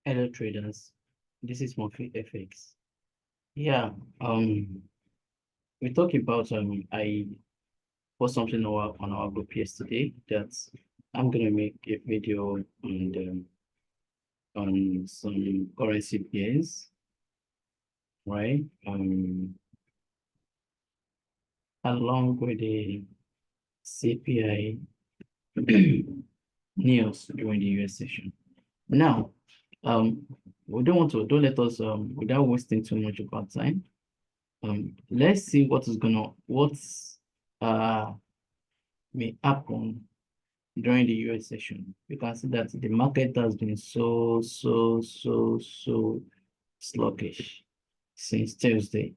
Hello traders, this is Murphy FX. Yeah, um, we talked about I post something on our group yesterday that I'm gonna make a video on some currency pairs, right? Along with the CPI news during the US session. Now, um, we don't let us without wasting too much of our time. Let's see what's uh may happen during the US session. You can see that the market has been so sluggish since Thursday.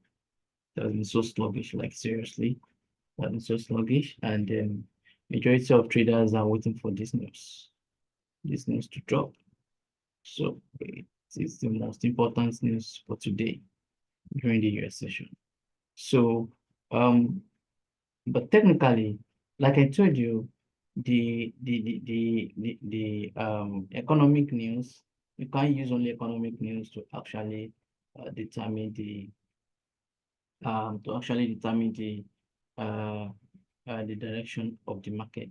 It has been so sluggish, like seriously, it has been so sluggish, and majority of traders are waiting for this news to drop. So it is the most important news for today during the US session. So um but technically, like I told you, the economic news, you can't use only economic news to actually determine uh, the direction of the market.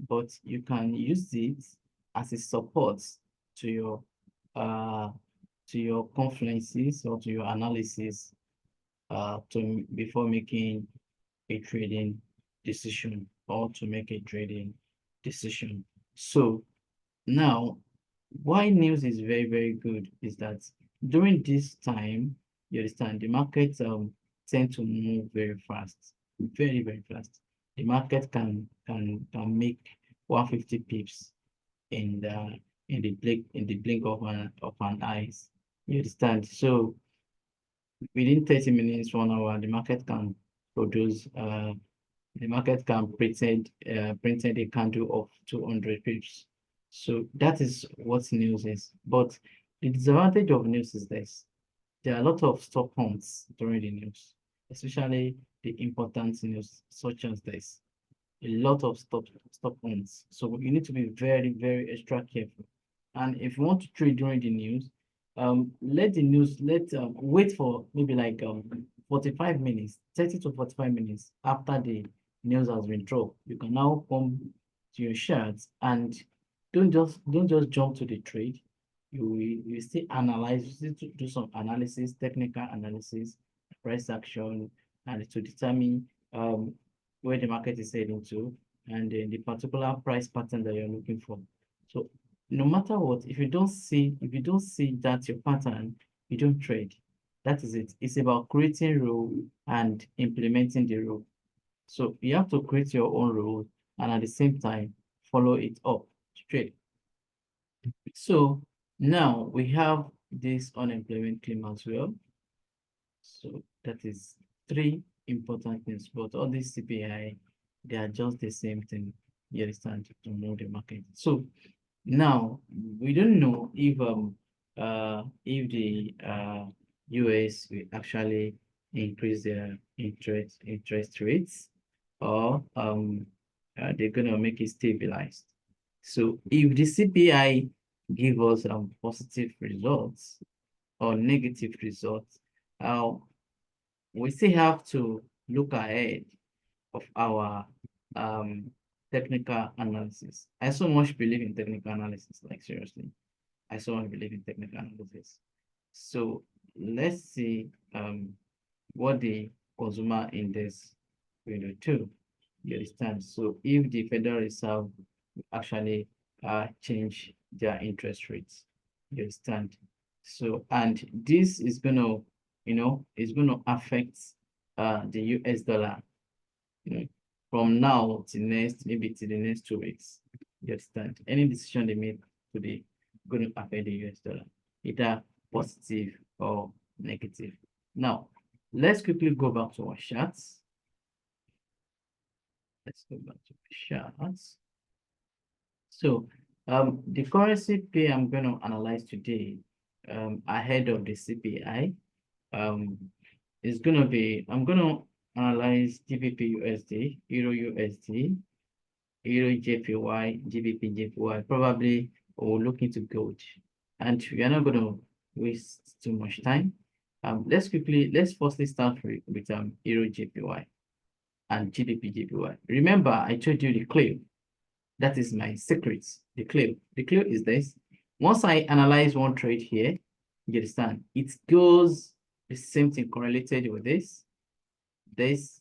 But you can use it as a support to your uh to your conferences or to your analysis to before making a trading decision or to make a trading decision. So now, why news is very good is that during this time, you understand, the markets tend to move very fast, very fast. The market can make 150 pips in the blink of an eyes. You understand? So within 30 minutes, 1 hour, the market can printed a candle of 200 pips. So that is what news is. But the disadvantage of news is this. There are a lot of stop hunts during the news, especially the important news such as this. A lot of stop hunts. So you need to be very extra careful. And if you want to trade during the news, let wait for maybe like 45 minutes, 30 to 45 minutes after the news has been dropped. You can now come to your charts and don't just jump to the trade. You still analyze, you still do some analysis, technical analysis, price action, and to determine where the market is heading to and the particular price pattern that you're looking for. So no matter what, if you don't see that your pattern, you don't trade. That is it. It's about creating rule and implementing the rule. So you have to create your own rule and at the same time follow it up to trade. So now we have this unemployment claim as well. So that is three important things, but all these CPI, they are just the same thing. You understand to know the market. So now we don't know if the US will actually increase their interest rates or they're gonna make it stabilized. So if the CPI give us positive results or negative results, uh, we still have to look ahead of our um, technical analysis. I so much believe in technical analysis, like seriously. I so much believe in technical analysis. So let's see what the consumer index will do. You understand? So if the Federal Reserve actually change their interest rates, you understand? So and this is gonna, is gonna affect the US dollar, you know, from now to next, maybe to the next 2 weeks. You understand? Any decision they make today going to affect the US dollar, either positive or negative. Now, let's quickly go back to our charts. Let's go back to the charts. So, the currency pair I'm going to analyze today, ahead of the CPI, is going to be, I'm going to analyze GBP USD, Euro USD, Euro JPY, GBP JPY. Probably we'll look into gold. and we are not going to waste too much time. Let's firstly start with Euro JPY and GBP JPY. Remember, I told you the clue. That is my secret. The clue. The clue is this. Once I analyze one trade here, you understand, it goes the same thing correlated with this, this,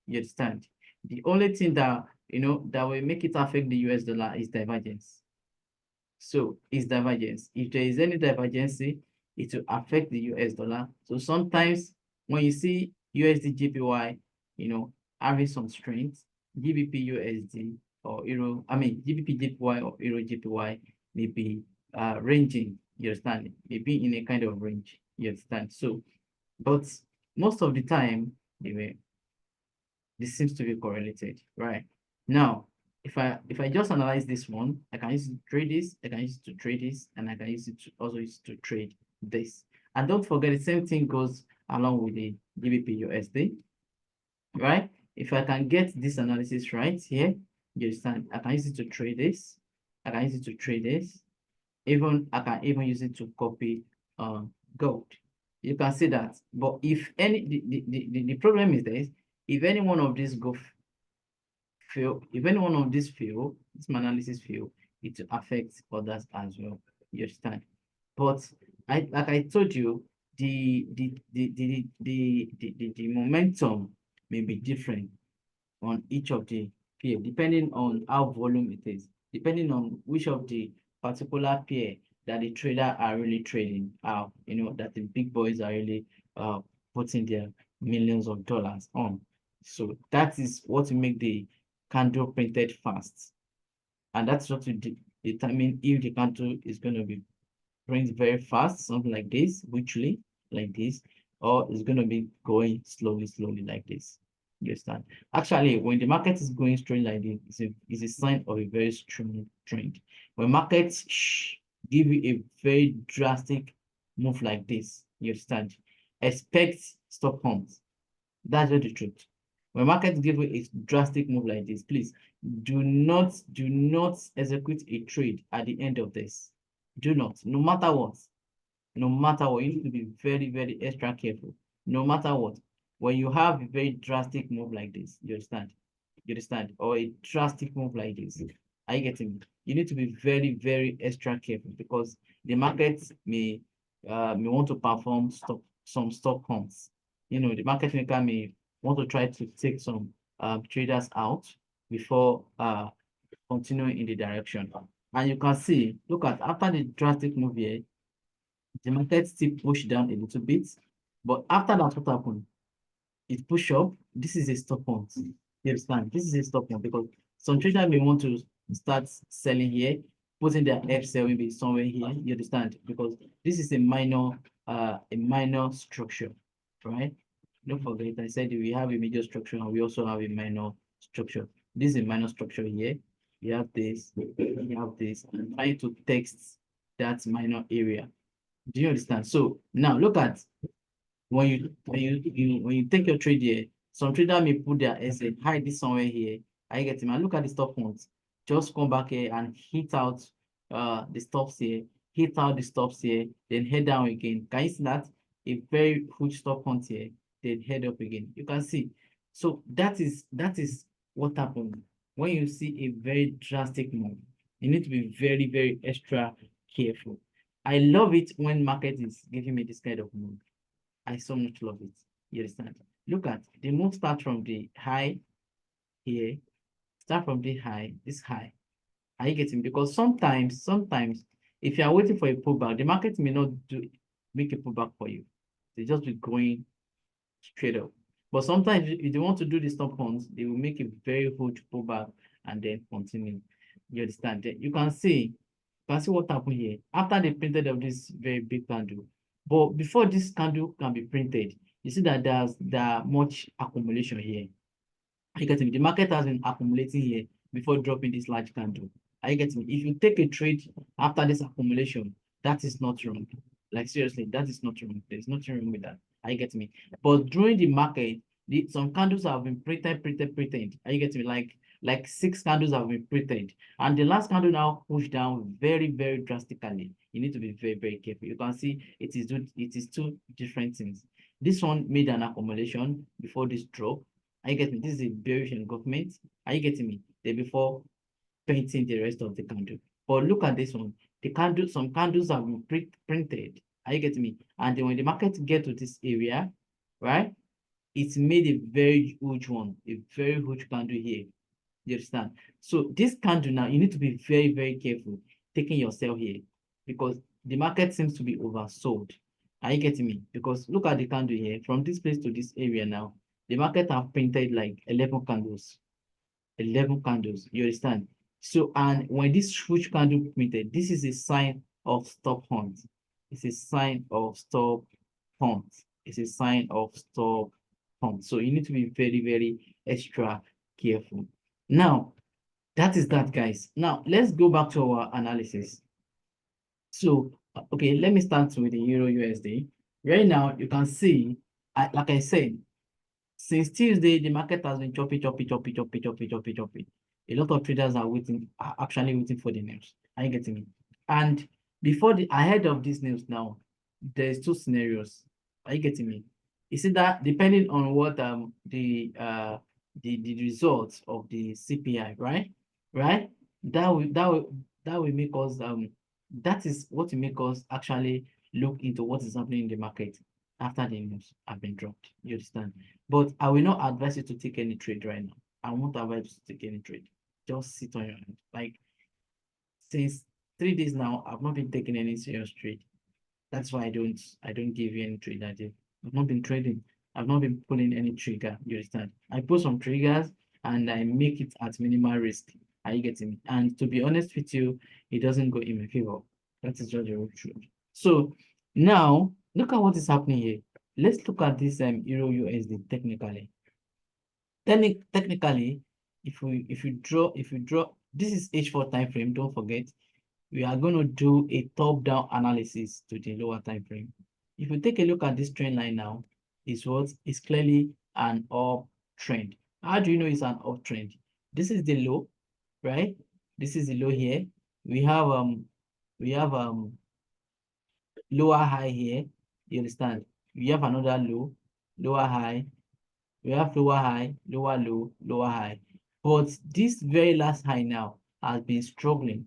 you understand. The only thing that, that will make it affect the US dollar is divergence. So it's divergence. If there is any divergence, it will affect the US dollar. So sometimes when you see USD JPY, having some strength, GBP USD or Euro, GBP JPY or Euro JPY may be ranging, you understand? Maybe in a kind of range, you understand? So, but most of the time, this seems to be correlated, right? Now, if I just analyze this one, I can use it to trade this, I can use it to trade this, and I can use it to also use it to trade this. And don't forget, the same thing goes along with the GBP USD, right? If I can get this analysis right here, you understand, I can use it to trade this, I can use it to trade this, I can even use it to copy gold. You can see that. But if the problem is this, if any one of these if any one of these fail, this analysis fail, it will affect others as well. You understand? But like I told you, the momentum may be different on each of the pair, depending on how volume it is, depending on which of the particular pair that the trader are really trading out, that the big boys are really putting their millions of dollars on. So that is what will make the candle printed fast. And that's what will determine if the candle is going to be printed very fast, something like this, literally like this, or it's going to be going slowly like this. You understand? Actually, when the market is going straight like this, it's a sign of a very strong trend. When markets give you a very drastic move like this, you understand? Expect stop hunt. That's just the truth. When markets give you a drastic move like this, please do not execute a trade at the end of this. Do not, no matter what. No matter what, you need to be very, very extra careful. No matter what. When you have a very drastic move like this, you understand? You understand? Or a drastic move like this. Are you getting me? You need to be very, very extra careful because the markets may want to perform some stop hunts. The market maker may want to try to take some traders out before continuing in the direction. And you can see, look at after the drastic move here, the market still pushed down a little bit, but after that, what happened? It pushed up. This is a stop point. You understand? This is a stop point because some traders may want to start selling here, putting their F maybe somewhere here. You understand? Because this is a minor structure, right? Don't forget, I said we have a major structure and we also have a minor structure. This is a minor structure here. You have this, you have this. I'm trying to text that minor area. Do you understand? So now look at when you take your trade here, some trader may put their asset, hide this somewhere here. I get him. And look at the stop points. Just come back here and hit out the stops here, hit out the stops here, then head down again. Can you see that? A very huge stop point here, then head up again. You can see. So that is what happened when you see a very drastic move. You need to be very, very extra careful. I love it when market is giving me this kind of move. I so much love it. You understand? Look at the move start from the high here. Start from the high, this high. Are you getting? Because sometimes, if you are waiting for a pullback, the market may not make a pullback for you. They just be going straight up. But sometimes if they want to do the stop hunts, they will make a very huge pullback and then continue. You understand? You can see what happened here. After they printed of this very big candle, but before this candle can be printed, you see that there much accumulation here. Are you getting me? The market has been accumulating here before dropping this large candle. Are you getting me? If you take a trade after this accumulation, that is not wrong. Like seriously, that is not wrong. There's nothing wrong with that. Are you getting me? But during the market, some candles have been printed. Are you getting me? Like like 6 candles have been printed, and the last candle now pushed down very, very drastically. You need to be very, very careful. You can see it is two different things. This one made an accumulation before this drop. Are you getting me? This is a bearish engulfment. Are you getting me? Then before painting the rest of the candle. But look at this one. The candle, some candles have been printed. Are you getting me? And then when the market get to this area, right? It's made a very huge one, a very huge candle here. You understand? So this candle now, you need to be very, very careful taking your sell here, because the market seems to be oversold. Are you getting me? Because look at the candle here. From this place to this area now, the market have printed like 11 candles. 11 candles. You understand? So, and when this huge candle printed, this is a sign of stop hunt. It's a sign of stop hunt. It's a sign of stop hunt. So you need to be very, very extra careful. Now, that is that, guys. Now, let's go back to our analysis. So, okay, let me start with the Euro USD. Right now, you can see, like I said, since Tuesday, the market has been choppy. A lot of traders are actually waiting for the news. Are you getting me? And ahead of this news now, there's two scenarios. Are you getting me? You see that depending on what the results of the CPI, right? Right? That will make us that is what will make us actually look into what is happening in the market after the news have been dropped. You understand? But I will not advise you to take any trade right now. I won't advise you to take any trade. Just sit on your hand. Like, since 3 days now, I've not been taking any serious trade. That's why I don't give you any trade idea. I've not been trading. I've not been pulling any trigger. You understand? I put some triggers and I make it at minimal risk. Are you getting me? And to be honest with you, it doesn't go in my favor. That is just the real truth. So now look at what is happening here. Let's look at this Euro USD technically. Technically, if you draw, this is H4 time frame, don't forget, we are going to do a top-down analysis to the lower time frame. If you take a look at this trend line now, it's clearly an uptrend. How do you know it's an uptrend? This is the low, right? This is the low here. We have lower high here. You understand? We have another low, lower high. We have lower high, lower low, lower high. But this very last high now has been struggling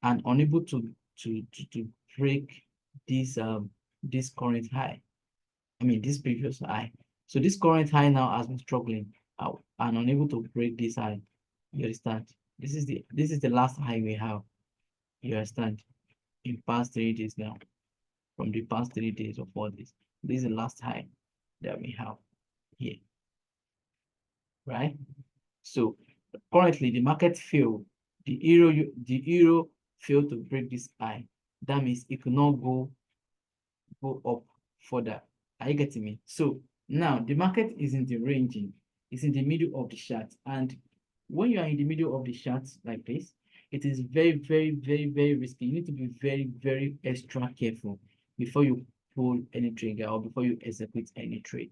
and unable to break this this current high. I mean this previous high. So this current high now has been struggling and unable to break this high. You understand? This is the last high we have. You understand? In past 3 days now. From the past 3 days or 4 days. This is the last high that we have here. Right? So currently the market failed. The euro failed to break this high. That means it could not go up further. Are you getting me? So now the market is in the ranging, it's in the middle of the chart. And when you are in the middle of the chart like this, it is very, very, very, very risky. You need to be very, very extra careful before you pull any trigger or before you execute any trade.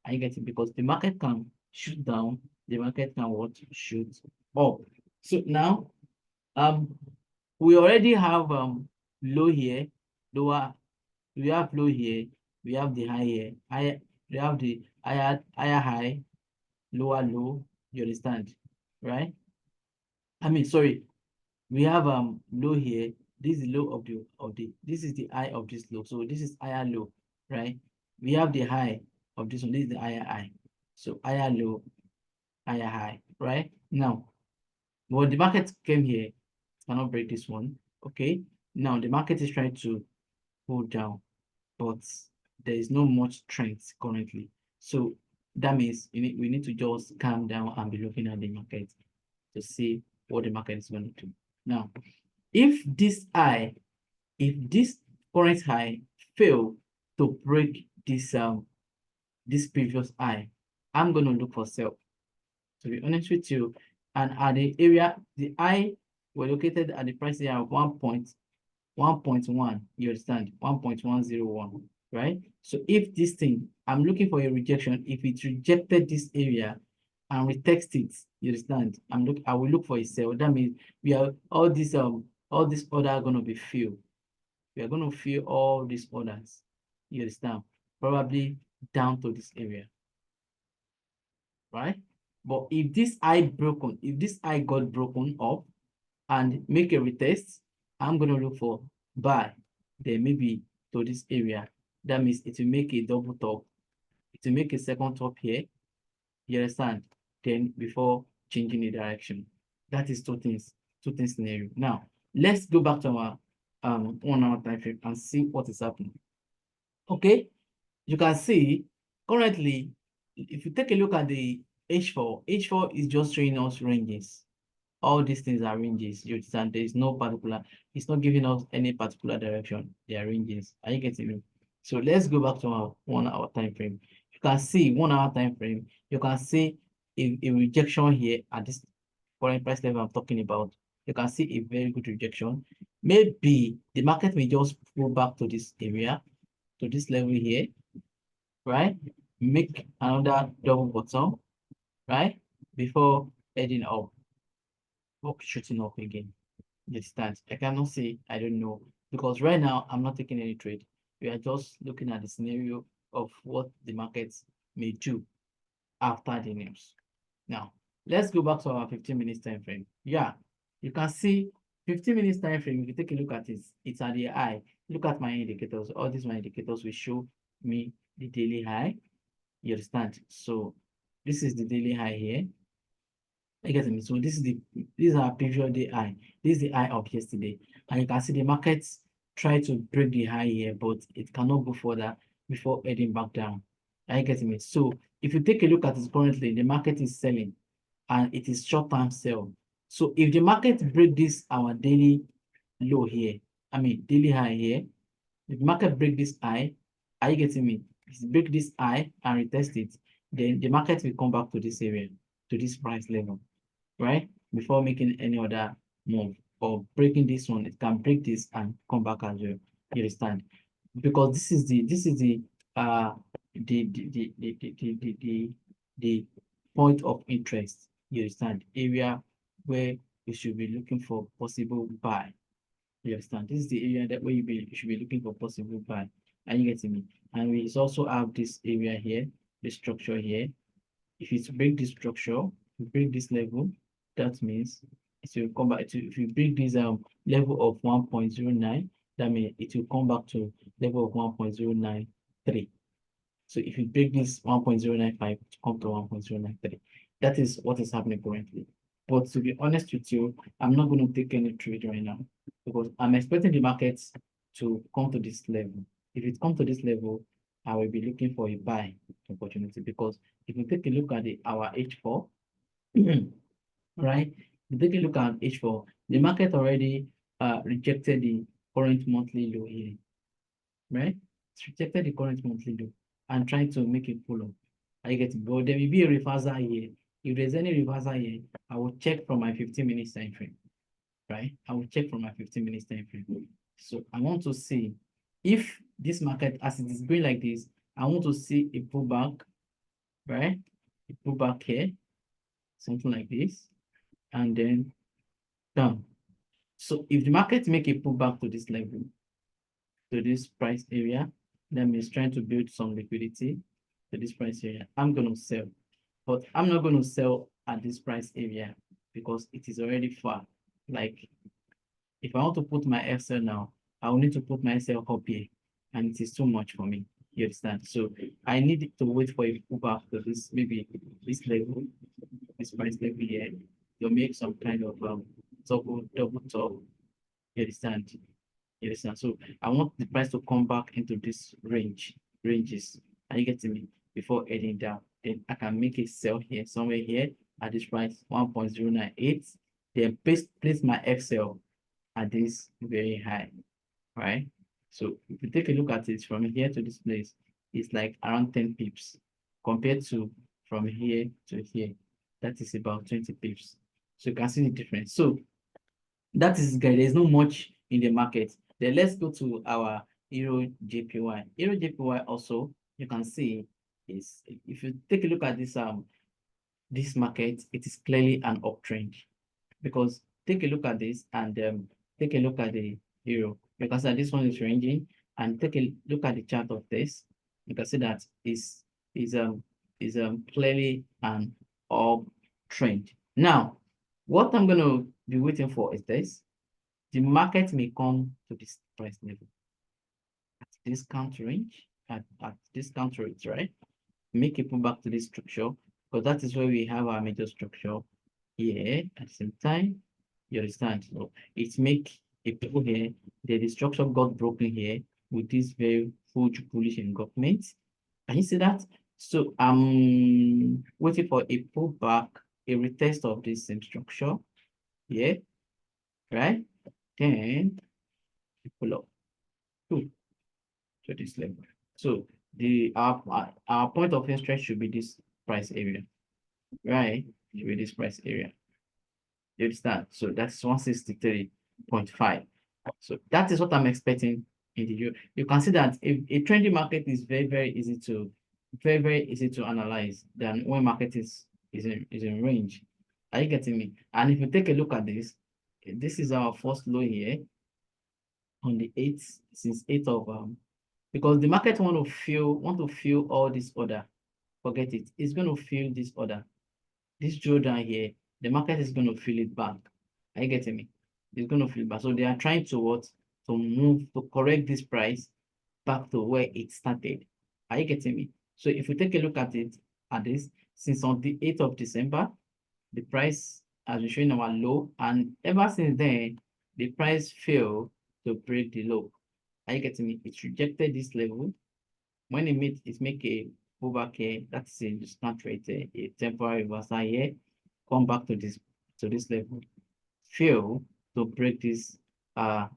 Are you getting? Because the market can shoot down, the market can what? Shoot up. So now we already have low here, lower, we have low here, we have the high here, higher, we have the higher high, lower low. You understand, right? I mean, sorry, we have low here. This is the low of the this is the high of this low. So this is higher low, right? We have the high of this one. This is the higher high. So higher low, higher high, right? Now, when the market came here, cannot break this one. Okay. Now the market is trying to pull down, but there is not much strength currently. So that means we need to just calm down and be looking at the market to see what the market is going to do. Now, if this current high fail to break this previous high, I'm going to look for sell. To be honest with you, and at the area, the high were located at the price area of 1.1. You understand? 1.101, right? So if this thing, I'm looking for a rejection. If it rejected this area and retest it, You understand? I will look for a sell. That means we are all these order are gonna be filled. We are gonna fill all these orders. You understand? Probably down to this area, right? But if this eye got broken up and make a retest, I'm gonna look for buy. Then maybe to this area. That means it will make a double top. It will make a second top here. You understand? Then before changing the direction. That is two things scenario. Now let's go back to our 1 hour time frame and see what is happening. Okay, you can see currently, if you take a look at the H4, H4 is just showing us ranges. All these things are ranges. You understand? There is no particular, it's not giving us any particular direction. They are ranges. Are you getting me? So let's go back to our 1 hour time frame. You can see 1 hour time frame. You can see a rejection here at this current price level I'm talking about. You can see a very good rejection. Maybe the market may just go back to this area, to this level here, right? Make another double bottom, right? Before heading up, shooting up again. The stance. I cannot say I don't know because right now I'm not taking any trade. We are just looking at the scenario of what the markets may do after the news. Now, let's go back to our 15 minutes time frame. Yeah, you can see 15 minutes time frame. If you take a look at it, it's at the high. Look at my indicators. All these my indicators will show me the daily high. You understand? So this is the daily high here. I get me. So this is our previous day high. This is the high of yesterday. And you can see the markets try to break the high here, but it cannot go further before heading back down. Are you getting me? So if you take a look at it currently, the market is selling and it is short-term sell. So if the market break this our daily low here, I mean daily high here, if the market break this high, are you getting me? If it break this high and retest it, then the market will come back to this area, to this price level, right? Before making any other move or breaking this one, it can break this and come back as well. You understand? Because this is the point of interest. You understand? Area where you should be looking for possible buy. You understand? This is the area that where you should be looking for possible buy. Are you getting me? And we also have this area here, the structure here. If it's break this structure, break this level, that means it will come back to, if you break this level of 1.09, that means it will come back to level of 1.093. So if you break this 1.095 to come to 1.093, that is what is happening currently. But to be honest with you, I'm not going to take any trade right now because I'm expecting the markets to come to this level. If it comes to this level, I will be looking for a buy opportunity because if you take a look at our H4, right? If you take a look at H4, the market already rejected the current monthly low here, right? It's rejected the current monthly low and trying to make it pull up. I get it, but there will be a reversal here. If there's any reversal here, I will check from my 15 minutes time frame, right? I will check from my 15 minutes time frame. So I want to see if this market, as it is going like this, I want to see a pullback, right? A pullback here, something like this, and then down. So if the market make a pullback to this level, to this price area, that means trying to build some liquidity to this price area, I'm going to sell. But I'm not going to sell at this price area because it is already far. Like if I want to put my XL now, I will need to put my XL up here, and it is too much for me. You understand? So I need to wait for a pullback to this, maybe this level, this price level here, to make some kind of double top. You understand? You understand? So I want the price to come back into this ranges. Are you getting me? Before heading down, then I can make a sell here, somewhere here at this price 1.098. Then place my XL at this very high, right? So if you take a look at it from here to this place, it's like around 10 pips compared to from here to here. That is about 20 pips. So you can see the difference. So that is good. There's not much in the market. Then let's go to our Euro JPY. Euro JPY also, you can see is if you take a look at this this market, it is clearly an uptrend, because take a look at this and take a look at the euro. You can see that this one is ranging, and take a look at the chart of this. You can see that is um clearly an uptrend. Now, what I'm going to be waiting for is this: the market may come to this price level at discount range, at discount rates, right? Make it pull back to this structure, because that is where we have our major structure here at the same time. You understand? So it make a pull here. The structure got broken here with this very huge bullish engulfment. Can you see that? So I'm waiting for a pullback, a retest of this same structure here, right? Then pull up to this level. So the our point of interest should be this price area, right? Should be this price area. You understand? So that's 163.5. So that is what I'm expecting in the euro. You can see that if a trendy market is very easy to analyze than when market is in range. Are you getting me? And if you take a look at this is our first low here on the 8th, since 8th of because the market want to feel all this order. Forget it. It's going to feel this order. This drawdown here, the market is going to feel it back. Are you getting me? It's going to feel back. So they are trying to what? To move, to correct this price back to where it started. Are you getting me? So if you take a look at it, at this, since on the 8th of December, the price has been showing our low, and ever since then, the price failed to break the low. Are you getting me? It rejected this level. When it make a pullback here, that's a discount rate, a temporary reversal here, come back to this level, fail to break this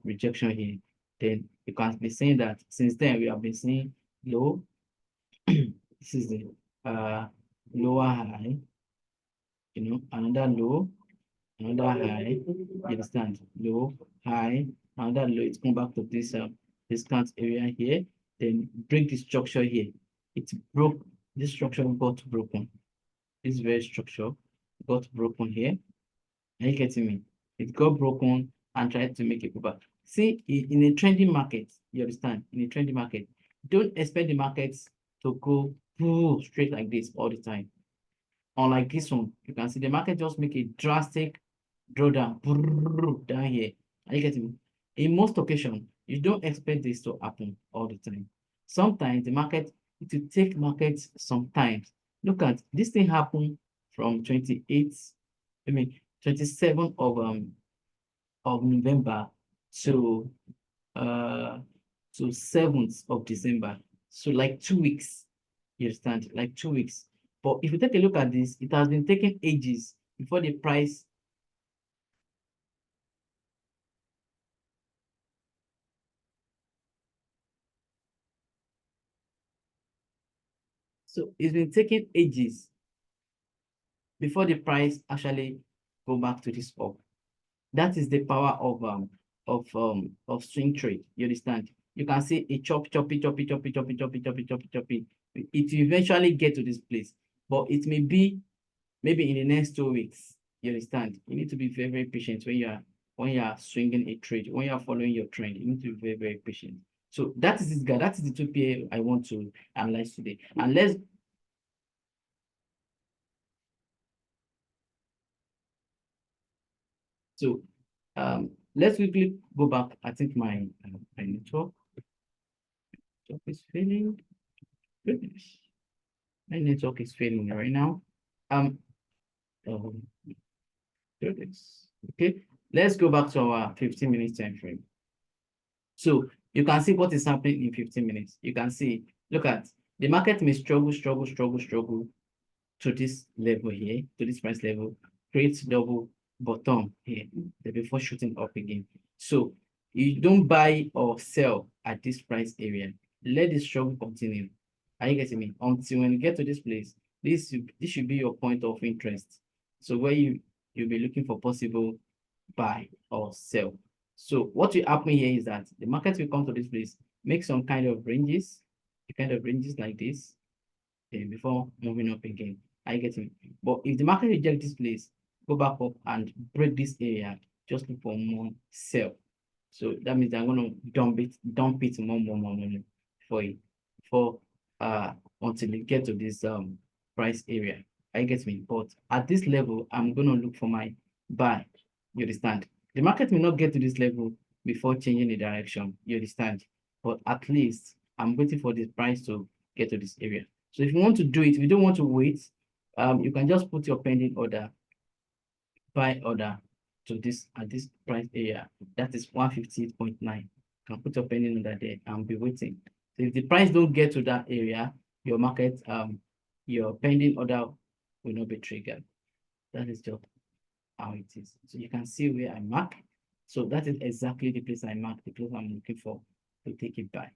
rejection here, then you can be saying that since then we have been seeing low. This is the lower high, another low, another high. You understand? Low, high, another low. It's come back to this discount area here, then break the structure here. It broke, this structure got broken. This very structure got broken here. Are you getting me? It got broken and tried to make it pullback. See, in a trending market, you understand? In a trending market, don't expect the markets to go straight like this all the time. Unlike this one, you can see the market just make a drastic drawdown down here. Are you getting me? In most occasions, you don't expect this to happen all the time. Sometimes the market, it will take markets sometimes. Look at this thing happen from 28th, 27th of November to 7th of December. So like 2 weeks. You understand? Like 2 weeks. But if you take a look at this, it has been taking ages before the price. So it's been taking ages before the price actually go back to this up. That is the power of swing trade. You understand? You can see a choppy. It will eventually get to this place, but it may be maybe in the next 2 weeks. You understand? You need to be very patient when you are swinging a trade, when you are following your trend. You need to be very patient. So that is this guy. That is the 2PA I want to analyze today. And let's quickly go back. I think my network is failing. Goodness, my network is failing right now. Um, um, do this. Okay, let's go back to our 15 minutes time frame. So you can see what is happening in 15 minutes. You can see, look at the market may struggle to this level here, to this price level, create double bottom here, before shooting up again. So you don't buy or sell at this price area. Let the struggle continue. Are you getting me? Until when you get to this place, this should be your point of interest. So where you'll be looking for possible buy or sell. So what will happen here is that the market will come to this place, make some kind of ranges, like this, before moving up again. Are you getting me? But if the market reject this place, go back up and break this area, just look for more sell. So that means I'm gonna dump it more for it for until it get to this price area. I get me. But at this level, I'm gonna look for my buy. You understand? The market may not get to this level before changing the direction. You understand? But at least I'm waiting for this price to get to this area. So if you want to do it, if you don't want to wait, you can just put your pending order, buy order to this at this price area. That is 158.9. You can put your pending order there and be waiting. So if the price don't get to that area, your market, your pending order will not be triggered. That is just how it is. So you can see where I mark. So that is exactly the place I mark, the place I'm looking for to take it by.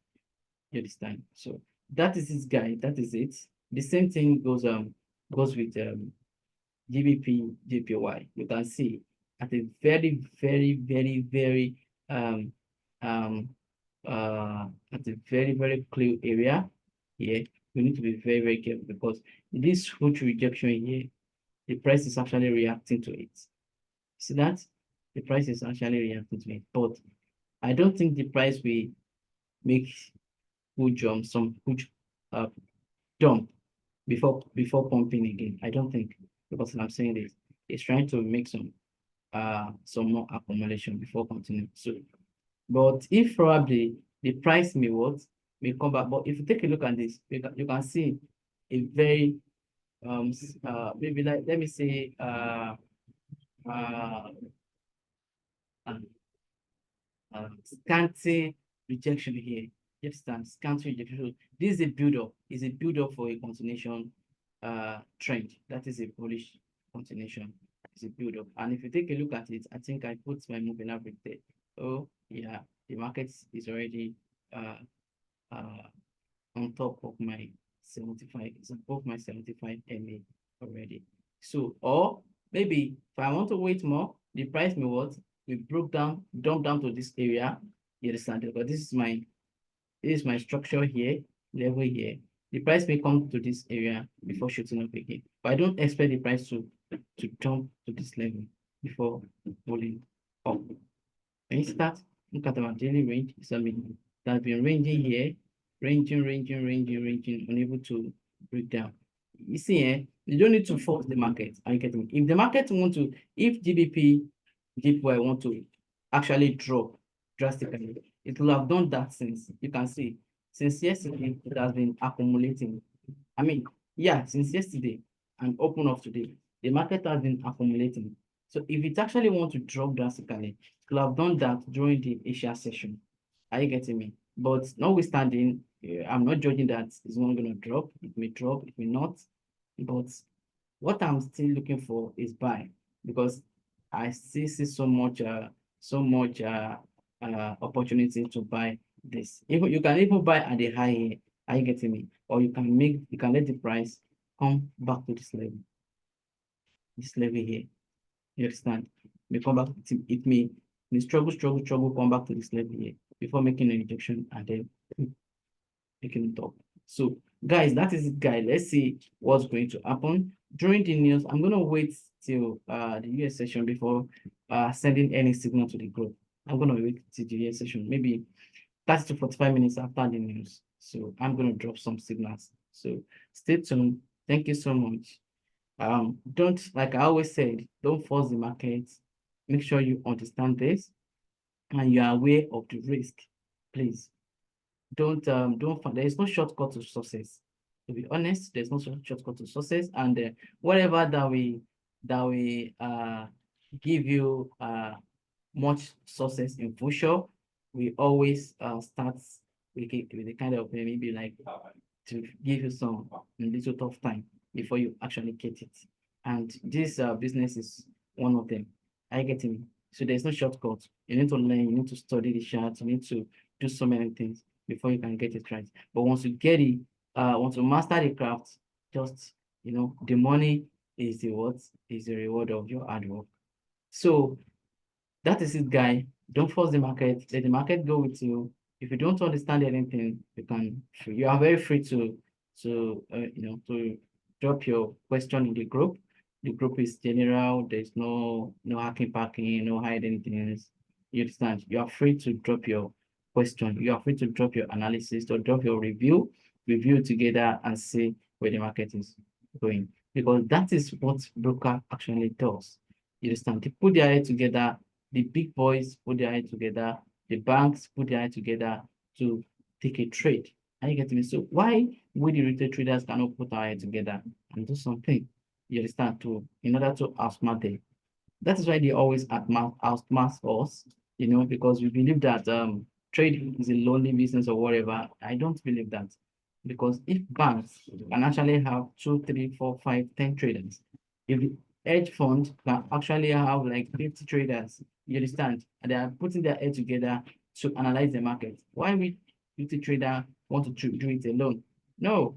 You understand? So that is this guy. That is it. The same thing goes with GBP, JPY. You can see at a very um um at a very clear area here. We need to be very careful because this huge rejection here, the price is actually reacting to it. See that? The price is actually reacting to it. But I don't think the price will make some huge uh dump before pumping again. I don't think, because I'm saying this, it's trying to make some more accumulation before continuing. So, but if probably the price may come back. But if you take a look at this, you can see a very maybe like, let me say uh, uh scanty rejection here. Just stand scanty rejection. So this is a build up. Is a build up for a continuation trend. That is a bullish continuation. It's a build up. And if you take a look at it, I think I put my moving average there. Oh yeah, the market is already uh on top of my 75. It's above my 75 MA already. So, or maybe if I want to wait more, the price may what? We broke down, dump down to this area. You understand? But this is my structure here, level here. The price may come to this area before shooting up again. But I don't expect the price to jump to this level before pulling up. When you start, look at our daily range. It's that's been ranging here, ranging, unable to break down. You see, you don't need to force the market. Are you getting me? If the market want to, if GBP, JPY want to actually drop drastically, it will have done that since, you can see, since yesterday, it has been accumulating. I mean, yeah, since yesterday and open of today, the market has been accumulating. So if it actually want to drop drastically, it will have done that during the Asia session. Are you getting me? But notwithstanding, I'm not judging that it's not going to drop. It may drop, it may not. But what I'm still looking for is buy, because I still see so much opportunity to buy this. Even you can even buy at the high end. Are you getting me? Or you can let the price come back to this level here. You understand? May come back, it may struggle, come back to this level here before making an injection and then making it up. So guys, that is it, guys. Let's see what's going to happen during the news. I'm gonna wait till the US session before sending any signal to the group. I'm gonna wait till the US session, maybe 30 to 45 minutes after the news. So I'm gonna drop some signals. So stay tuned. Thank you so much. Don't, like I always said, don't force the market. Make sure you understand this and you are aware of the risk. Please don't there is no shortcut to success. To be honest, there's no shortcut to success, and whatever that we give you much success in future, we always start with a kind of maybe like to give you some little tough time before you actually get it. And this business is one of them. Are you getting me? So there's no shortcut. You need to learn, you need to study the charts, you need to do so many things before you can get it right. But once you get it, once you master the craft, just, the money is the what? Is the reward of your hard work. So that is it, guy. Don't force the market. Let the market go with you. If you don't understand anything, you are very free to drop your question in the group. The group is general. There's no hacking packing, no hiding things. You understand? You are free to drop your question. You are free to drop your analysis or drop your review together and see where the market is going. Because that is what broker actually does. You understand? They put their head together, the big boys put their head together, the banks put their head together to take a trade. Are you getting me? So why we the retail traders cannot put our head together and do something? You understand? In order to outsmart them. That is why they always outsmart us, because we believe that trading is a lonely business or whatever. I don't believe that. Because if banks can actually have 2, 3, 4, 5, 10 traders, if the hedge fund can actually have like 50 traders, you understand, and they are putting their head together to analyze the market, why we 50 trader want to do it alone? No,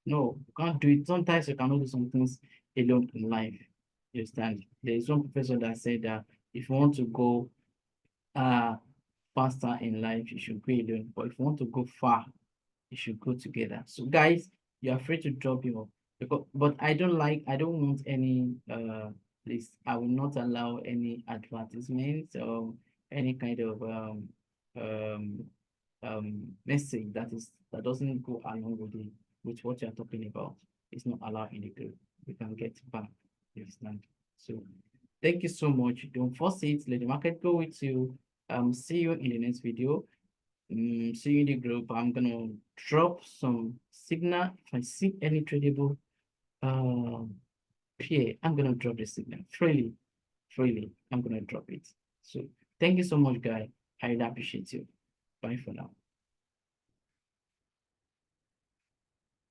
no, you can't do it. Sometimes you cannot do some things alone in life. You understand? There is one professor that said that if you want to go uh faster in life, you should go alone. But if you want to go far, you should go together. So guys, you are free to drop your but I don't want any please, I will not allow any advertisements or any kind of um message that doesn't go along with what you're talking about. It's not allowed in the group. We can get back. You understand? So thank you so much. Don't force it. Let the market go with you. See you in the next video. See you in the group. I'm gonna drop some signal. If I see any tradable pair, I'm gonna drop the signal freely. Freely. I'm gonna drop it. So thank you so much, guy. I really appreciate you. Bye for now.